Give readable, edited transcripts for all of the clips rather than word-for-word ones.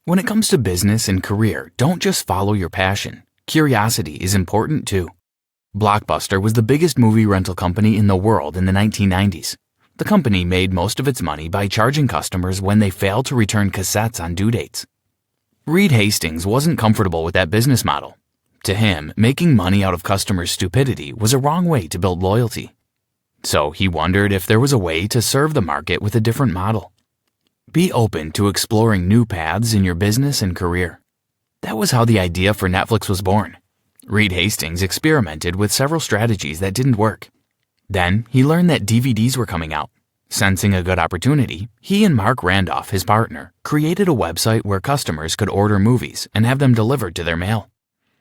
When it comes to business and career, don't just follow your passion. Curiosity is important too. Blockbuster was the biggest movie rental company in the world in the 1990s. The company made most of its money by charging customers when they failed to return cassettes on due dates. Reed Hastings wasn't comfortable with that business model. To him, making money out of customers' stupidity was a wrong way to build loyalty. So he wondered if there was a way to serve the market with a different model. Be open to exploring new paths in your business and career. That was how the idea for Netflix was born. Reed Hastings experimented with several strategies that didn't work. Then he learned that DVDs were coming out. Sensing a good opportunity, he and Mark Randolph, his partner, created a website where customers could order movies and have them delivered to their mail.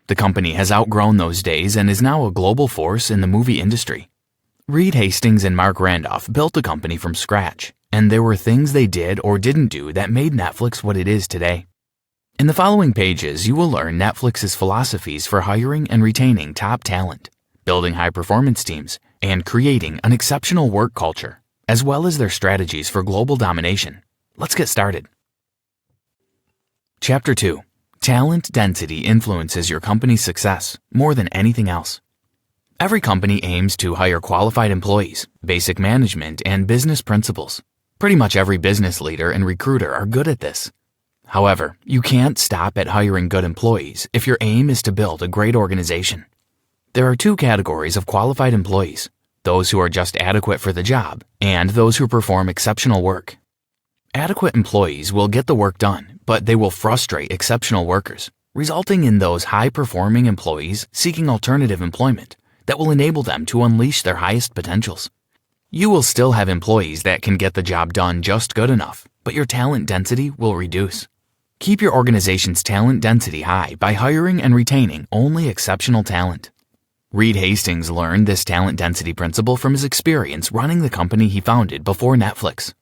The company has outgrown those days and is now a global force in the movie industry. Reed Hastings and Mark Randolph built the company from scratch, and there were things they did or didn't do that made Netflix what it is today. In the following pages, you will learn Netflix's philosophies for hiring and retaining top talent, building high-performance teams, and creating an exceptional work culture, as well as their strategies for global domination. Let's get started. Chapter 2. Talent density influences your company's success more than anything else. Every company aims to hire qualified employees, basic management, and business principles. Pretty much every business leader and recruiter are good at this. However, you can't stop at hiring good employees if your aim is to build a great organization. There are two categories of qualified employees: those who are just adequate for the job and those who perform exceptional work. Adequate employees will get the work done, but they will frustrate exceptional workers, resulting in those high-performing employees seeking alternative employment that will enable them to unleash their highest potentials. You will still have employees that can get the job done just good enough, but your talent density will reduce. Keep your organization's talent density high by hiring and retaining only exceptional talent. Reed Hastings learned this talent density principle from his experience running the company he founded before Netflix.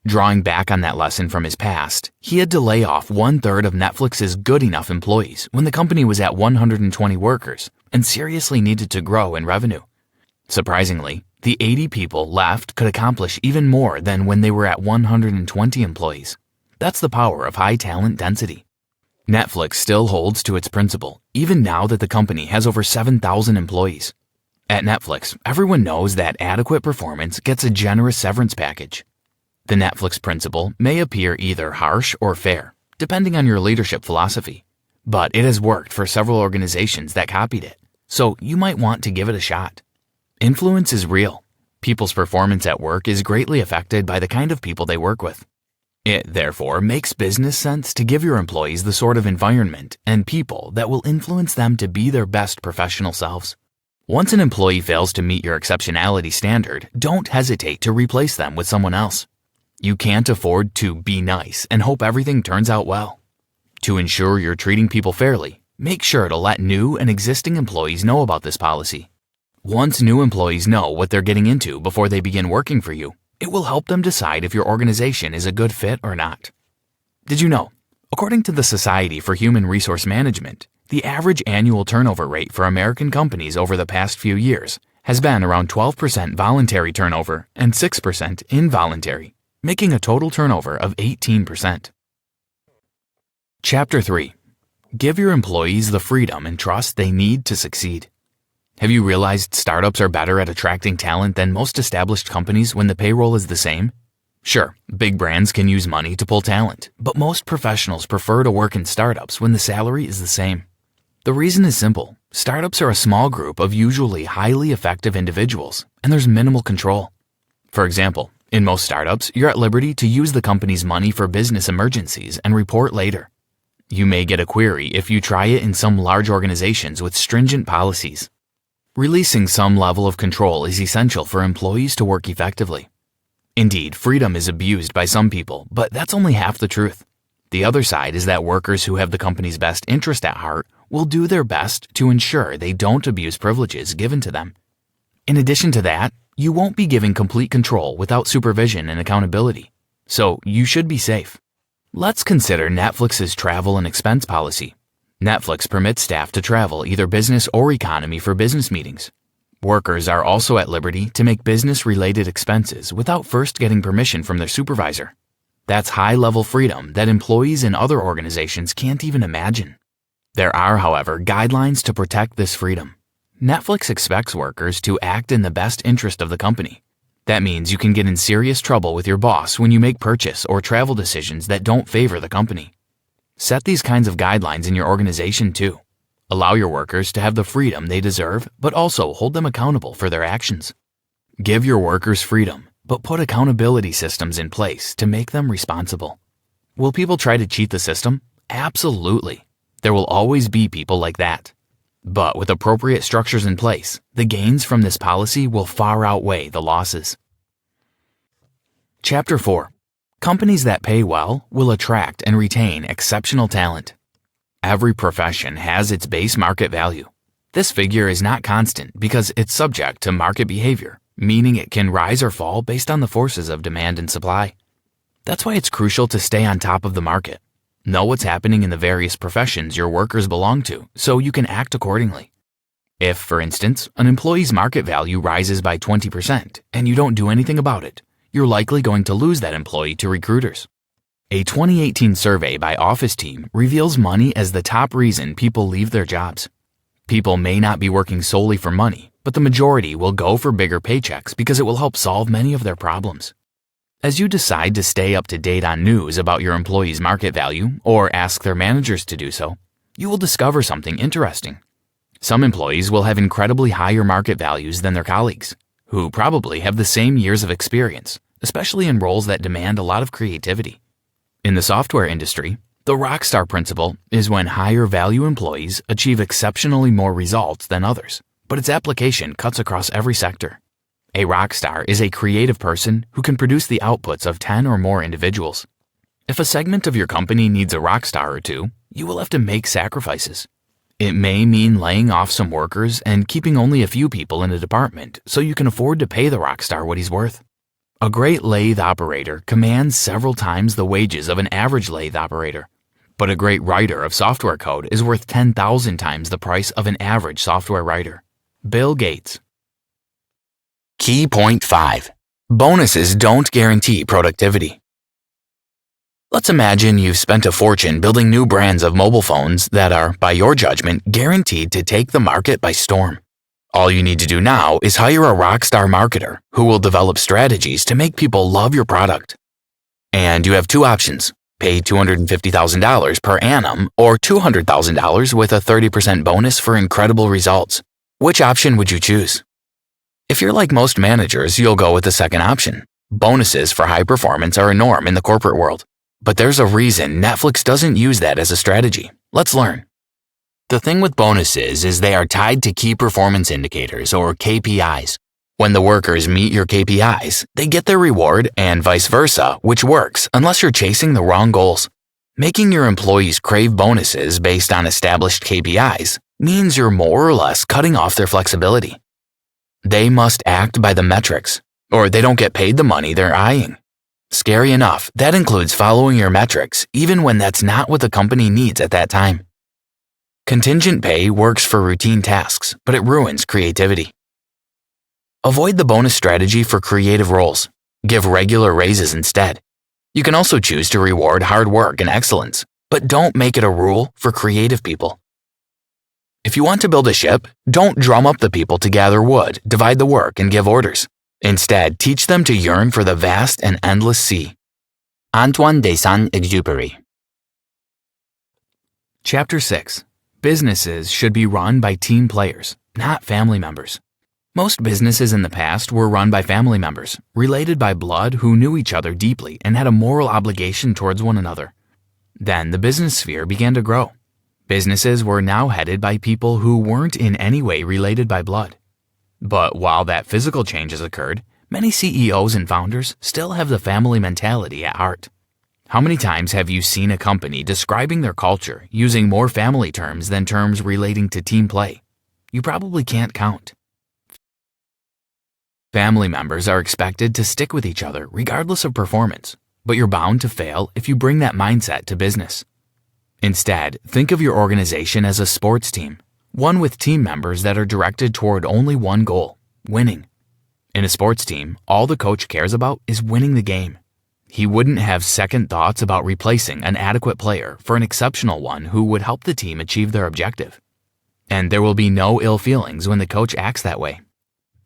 Drawing back on that lesson from his past, he had to lay off 1/3 of Netflix's good enough employees when the company was at 120 workers and seriously needed to grow in revenue. Surprisingly, the 80 people left could accomplish even more than when they were at 120 employees. That's the power of high talent density. Netflix still holds to its principle, even now that the company has over 7,000 employees. At Netflix, everyone knows that adequate performance gets a generous severance package. The Netflix principle may appear either harsh or fair, depending on your leadership philosophy, but it has worked for several organizations that copied it, so you might want to give it a shot. Influence is real. People's performance at work is greatly affected by the kind of people they work with. It, therefore, makes business sense to give your employees the sort of environment and people that will influence them to be their best professional selves. Once an employee fails to meet your exceptionality standard, don't hesitate to replace them with someone else. You can't afford to be nice and hope everything turns out well. To ensure you're treating people fairly, make sure to let new and existing employees know about this policy. Once new employees know what they're getting into before they begin working for you, it will help them decide if your organization is a good fit or not. Did you know, according to the Society for Human Resource Management, the average annual turnover rate for American companies over the past few years has been around 12% voluntary turnover and 6% involuntary, making a total turnover of 18%. Chapter 3. Give your employees the freedom and trust they need to succeed. Have you realized startups are better at attracting talent than most established companies when the payroll is the same? Sure, big brands can use money to pull talent, but most professionals prefer to work in startups when the salary is the same. The reason is simple. Startups are a small group of usually highly effective individuals, and there's minimal control. For example, in most startups, you're at liberty to use the company's money for business emergencies and report later. You may get a query if you try it in some large organizations with stringent policies. Releasing some level of control is essential for employees to work effectively. Indeed, freedom is abused by some people, but that's only half the truth. The other side is that workers who have the company's best interest at heart will do their best to ensure they don't abuse privileges given to them. In addition to that, you won't be giving complete control without supervision and accountability, so you should be safe. Let's consider Netflix's travel and expense policy. Netflix permits staff to travel either business or economy for business meetings. Workers are also at liberty to make business-related expenses without first getting permission from their supervisor. That's high-level freedom that employees in other organizations can't even imagine. There are, however, guidelines to protect this freedom. Netflix expects workers to act in the best interest of the company. That means you can get in serious trouble with your boss when you make purchase or travel decisions that don't favor the company. Set these kinds of guidelines in your organization too. Allow your workers to have the freedom they deserve, but also hold them accountable for their actions. Give your workers freedom, but put accountability systems in place to make them responsible. Will people try to cheat the system? Absolutely. There will always be people like that. But with appropriate structures in place, the gains from this policy will far outweigh the losses. Chapter 4. Companies that pay well will attract and retain exceptional talent. Every profession has its base market value. This figure is not constant because it's subject to market behavior, meaning it can rise or fall based on the forces of demand and supply. That's why it's crucial to stay on top of the market. Know what's happening in the various professions your workers belong to so you can act accordingly. If, for instance, an employee's market value rises by 20% and you don't do anything about it, you're likely going to lose that employee to recruiters. A 2018 survey by Office Team reveals money as the top reason people leave their jobs. People may not be working solely for money, but the majority will go for bigger paychecks because it will help solve many of their problems. As you decide to stay up to date on news about your employees' market value or ask their managers to do so, you will discover something interesting. Some employees will have incredibly higher market values than their colleagues, who probably have the same years of experience, especially in roles that demand a lot of creativity. In the software industry, the rockstar principle is when higher value employees achieve exceptionally more results than others, but its application cuts across every sector. A rock star is a creative person who can produce the outputs of 10 or more individuals. If a segment of your company needs a rock star or two, you will have to make sacrifices. It may mean laying off some workers and keeping only a few people in a department so you can afford to pay the rock star what he's worth. A great lathe operator commands several times the wages of an average lathe operator, but a great writer of software code is worth 10,000 times the price of an average software writer. Bill Gates. Key point 5. Bonuses don't guarantee productivity. Let's imagine you've spent a fortune building new brands of mobile phones that are, by your judgment, guaranteed to take the market by storm. All you need to do now is hire a rockstar marketer who will develop strategies to make people love your product. And you have two options: pay $250,000 per annum or $200,000 with a 30% bonus for incredible results. Which option would you choose? If you're like most managers, you'll go with the second option. Bonuses for high performance are a norm in the corporate world. But there's a reason Netflix doesn't use that as a strategy. Let's learn. The thing with bonuses is they are tied to key performance indicators or KPIs. When the workers meet your KPIs, they get their reward and vice versa, which works unless you're chasing the wrong goals. Making your employees crave bonuses based on established KPIs means you're more or less cutting off their flexibility. They must act by the metrics, or they don't get paid the money they're eyeing. Scary enough, that includes following your metrics, even when that's not what the company needs at that time. Contingent pay works for routine tasks, but it ruins creativity. Avoid the bonus strategy for creative roles. Give regular raises instead. You can also choose to reward hard work and excellence, but don't make it a rule for creative people. If you want to build a ship, don't drum up the people to gather wood, divide the work, and give orders. Instead, teach them to yearn for the vast and endless sea. Antoine de Saint-Exupéry. Chapter 6. Businesses should be run by team players, not family members. Most businesses in the past were run by family members, related by blood who knew each other deeply and had a moral obligation towards one another. Then the business sphere began to grow. Businesses were now headed by people who weren't in any way related by blood. But while that physical change has occurred, many CEOs and founders still have the family mentality at heart. How many times have you seen a company describing their culture using more family terms than terms relating to team play? You probably can't count. Family members are expected to stick with each other regardless of performance, but you're bound to fail if you bring that mindset to business. Instead, think of your organization as a sports team, one with team members that are directed toward only one goal: winning. In a sports team, all the coach cares about is winning the game. He wouldn't have second thoughts about replacing an adequate player for an exceptional one who would help the team achieve their objective. And there will be no ill feelings when the coach acts that way.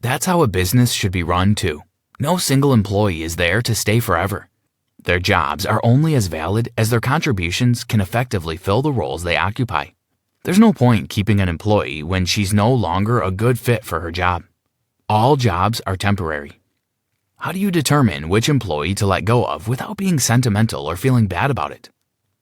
That's how a business should be run too. No single employee is there to stay forever. Their jobs are only as valid as their contributions can effectively fill the roles they occupy. There's no point keeping an employee when she's no longer a good fit for her job. All jobs are temporary. How do you determine which employee to let go of without being sentimental or feeling bad about it?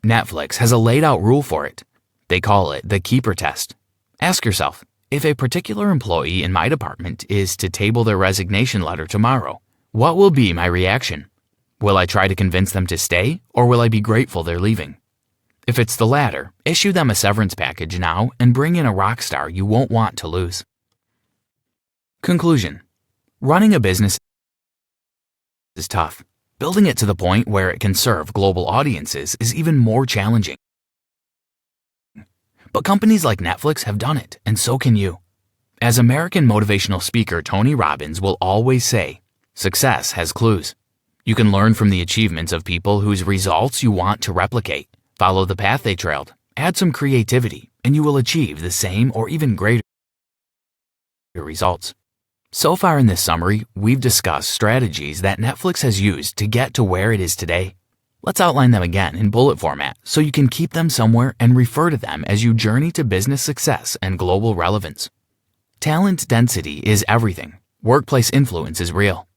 Netflix has a laid-out rule for it. They call it the keeper test. Ask yourself, if a particular employee in my department is to table their resignation letter tomorrow, what will be my reaction? Will I try to convince them to stay, or will I be grateful they're leaving? If it's the latter, issue them a severance package now and bring in a rock star you won't want to lose. Conclusion. Running a business is tough. Building it to the point where it can serve global audiences is even more challenging. But companies like Netflix have done it, and so can you. As American motivational speaker Tony Robbins will always say, success has clues. You can learn from the achievements of people whose results you want to replicate. Follow the path they trailed, add some creativity, and you will achieve the same or even greater results. So far in this summary, we've discussed strategies that Netflix has used to get to where it is today. Let's outline them again in bullet format so you can keep them somewhere and refer to them as you journey to business success and global relevance. Talent density is everything. Workplace influence is real.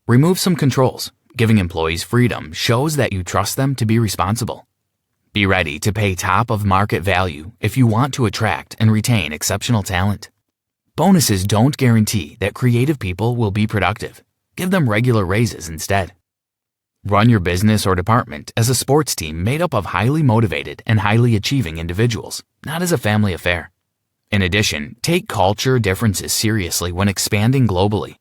Remove some controls. Giving employees freedom shows that you trust them to be responsible. Be ready to pay top of market value if you want to attract and retain exceptional talent. Bonuses don't guarantee that creative people will be productive. Give them regular raises instead. Run your business or department as a sports team made up of highly motivated and highly achieving individuals, not as a family affair. In addition, take culture differences seriously when expanding globally.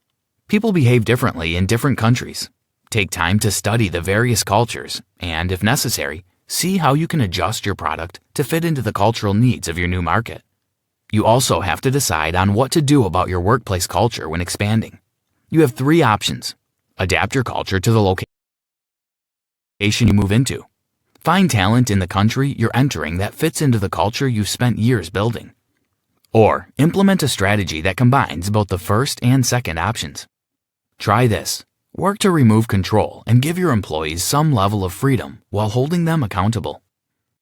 People behave differently in different countries. Take time to study the various cultures and, if necessary, see how you can adjust your product to fit into the cultural needs of your new market. You also have to decide on what to do about your workplace culture when expanding. You have 3 options. Adapt your culture to the location you move into. Find talent in the country you're entering that fits into the culture you've spent years building. Or implement a strategy that combines both the first and second options. Try this. Work to remove control and give your employees some level of freedom while holding them accountable.